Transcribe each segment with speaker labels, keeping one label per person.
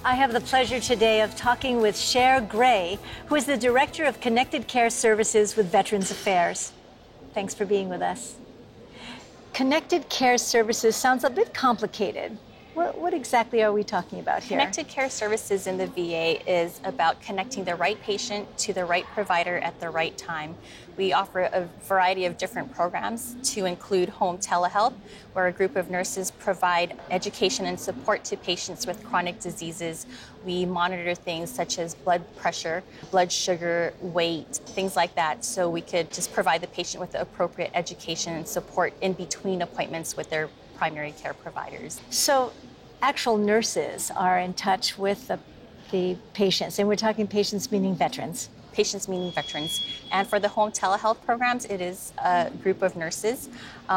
Speaker 1: I have the pleasure today of talking with Cher Gray, who is the Director of Connected Care Services with Veterans Affairs. Thanks for being with us. Connected Care Services sounds a bit complicated. What exactly are we talking about here?
Speaker 2: Connected Care Services in the VA is about connecting the right patient to the right provider at the right time. We offer a variety of different programs to include home telehealth, where a group of nurses provide education and support to patients with chronic diseases. We monitor things such as blood pressure, blood sugar, weight, things like that, so we could just provide the patient with the appropriate education and support in between appointments with their primary care providers.
Speaker 1: So actual nurses are in touch with the patients, and we're talking patients meaning veterans.
Speaker 2: Patients meaning veterans. And for the home telehealth programs, it is a group of nurses.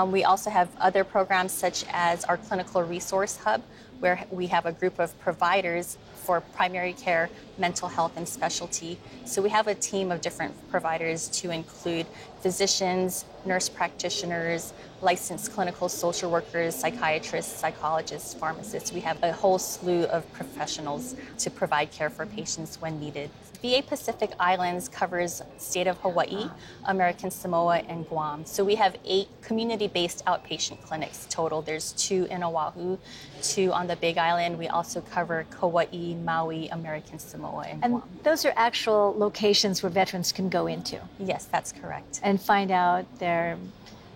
Speaker 2: We also have other programs such as our clinical resource hub, where we have a group of providers for primary care, mental health, and specialty. So we have a team of different providers to include physicians, nurse practitioners, licensed clinical social workers, psychiatrists, psychologists, pharmacists. We have a whole slew of professionals to provide care for patients when needed. VA Pacific Islands covers state of Hawaii, American Samoa, and Guam. So we have 8 community-based outpatient clinics total. There's 2 in Oahu, 2 on the Big Island. We also cover Kauai, Maui, American Samoa, and Guam.
Speaker 1: And those are actual locations where veterans can go into?
Speaker 2: Yes, that's correct.
Speaker 1: And find out their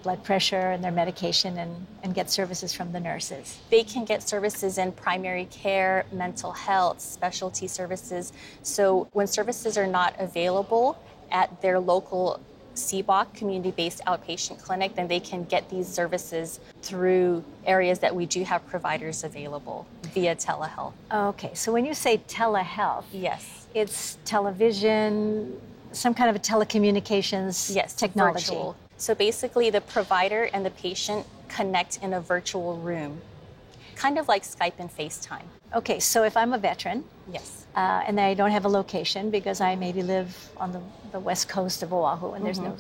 Speaker 1: blood pressure and their medication and get services from the nurses.
Speaker 2: They can get services in primary care, mental health, specialty services. So when services are not available at their local CBOC, community-based outpatient clinic, then they can get these services through areas that we do have providers available via telehealth.
Speaker 1: Okay, so when you say telehealth,
Speaker 2: yes,
Speaker 1: it's television, some kind of a telecommunications technology.
Speaker 2: Virtual. So basically the provider and the patient connect in a virtual room, kind of like Skype and FaceTime.
Speaker 1: Okay, so if I'm a veteran,
Speaker 2: yes,
Speaker 1: and I don't have a location because I maybe live on the west coast of Oahu and there's no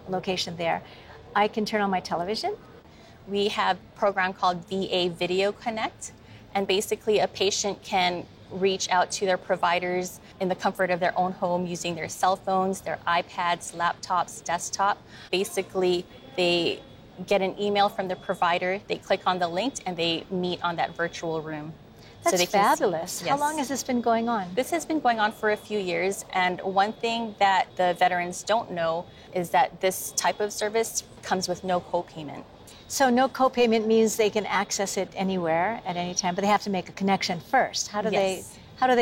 Speaker 1: location there, I can turn on my television?
Speaker 2: We have a program called VA Video Connect, and basically a patient can reach out to their providers in the comfort of their own home using their cell phones, their iPads, laptops, desktop. Basically, they get an email from the provider, they click on the link, and they meet on that virtual room.
Speaker 1: That's
Speaker 2: so they
Speaker 1: fabulous.
Speaker 2: Can see.
Speaker 1: How long has this been going on?
Speaker 2: This has been going on for a few years, and one thing that the veterans don't know is that this type of service comes with no co-payment.
Speaker 1: So no co-payment means they can access it anywhere at any time, but they have to make a connection first. How do they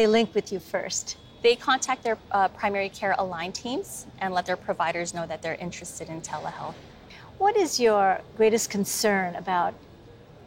Speaker 1: link with you first?
Speaker 2: They contact their primary care aligned teams and let their providers know that they're interested in telehealth.
Speaker 1: What is your greatest concern about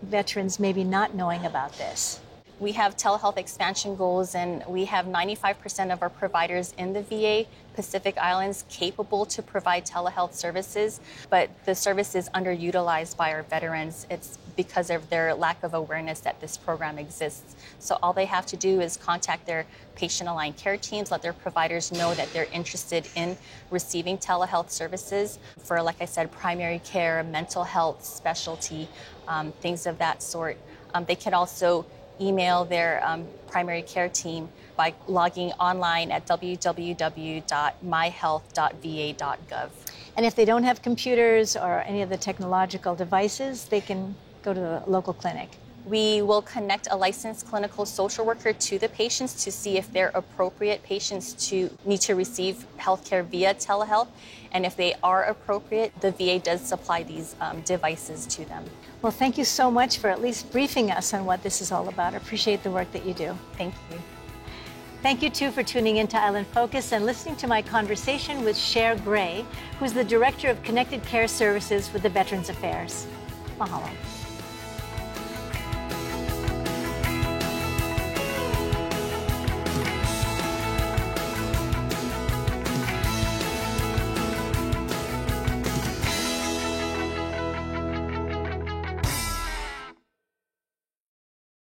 Speaker 1: veterans maybe not knowing about this?
Speaker 2: We have telehealth expansion goals, and we have 95% of our providers in the VA Pacific Islands capable to provide telehealth services, but the service is underutilized by our veterans. It's because of their lack of awareness that this program exists. So all they have to do is contact their patient-aligned care teams, let their providers know that they're interested in receiving telehealth services for, like I said, primary care, mental health, specialty, things of that sort. They can also email their primary care team by logging online at www.myhealth.va.gov.
Speaker 1: And if they don't have computers or any of the technological devices, they can go to the local clinic.
Speaker 2: We will connect a licensed clinical social worker to the patients to see if they're appropriate patients to need to receive healthcare via telehealth. And if they are appropriate, the VA does supply these devices to them.
Speaker 1: Well, thank you so much for at least briefing us on what this is all about. I appreciate the work that you do.
Speaker 2: Thank you.
Speaker 1: Thank you, too, for tuning in to Island Focus and listening to my conversation with Cher Gray, who's the Director of Connected Care Services with the Veterans Affairs. Mahalo.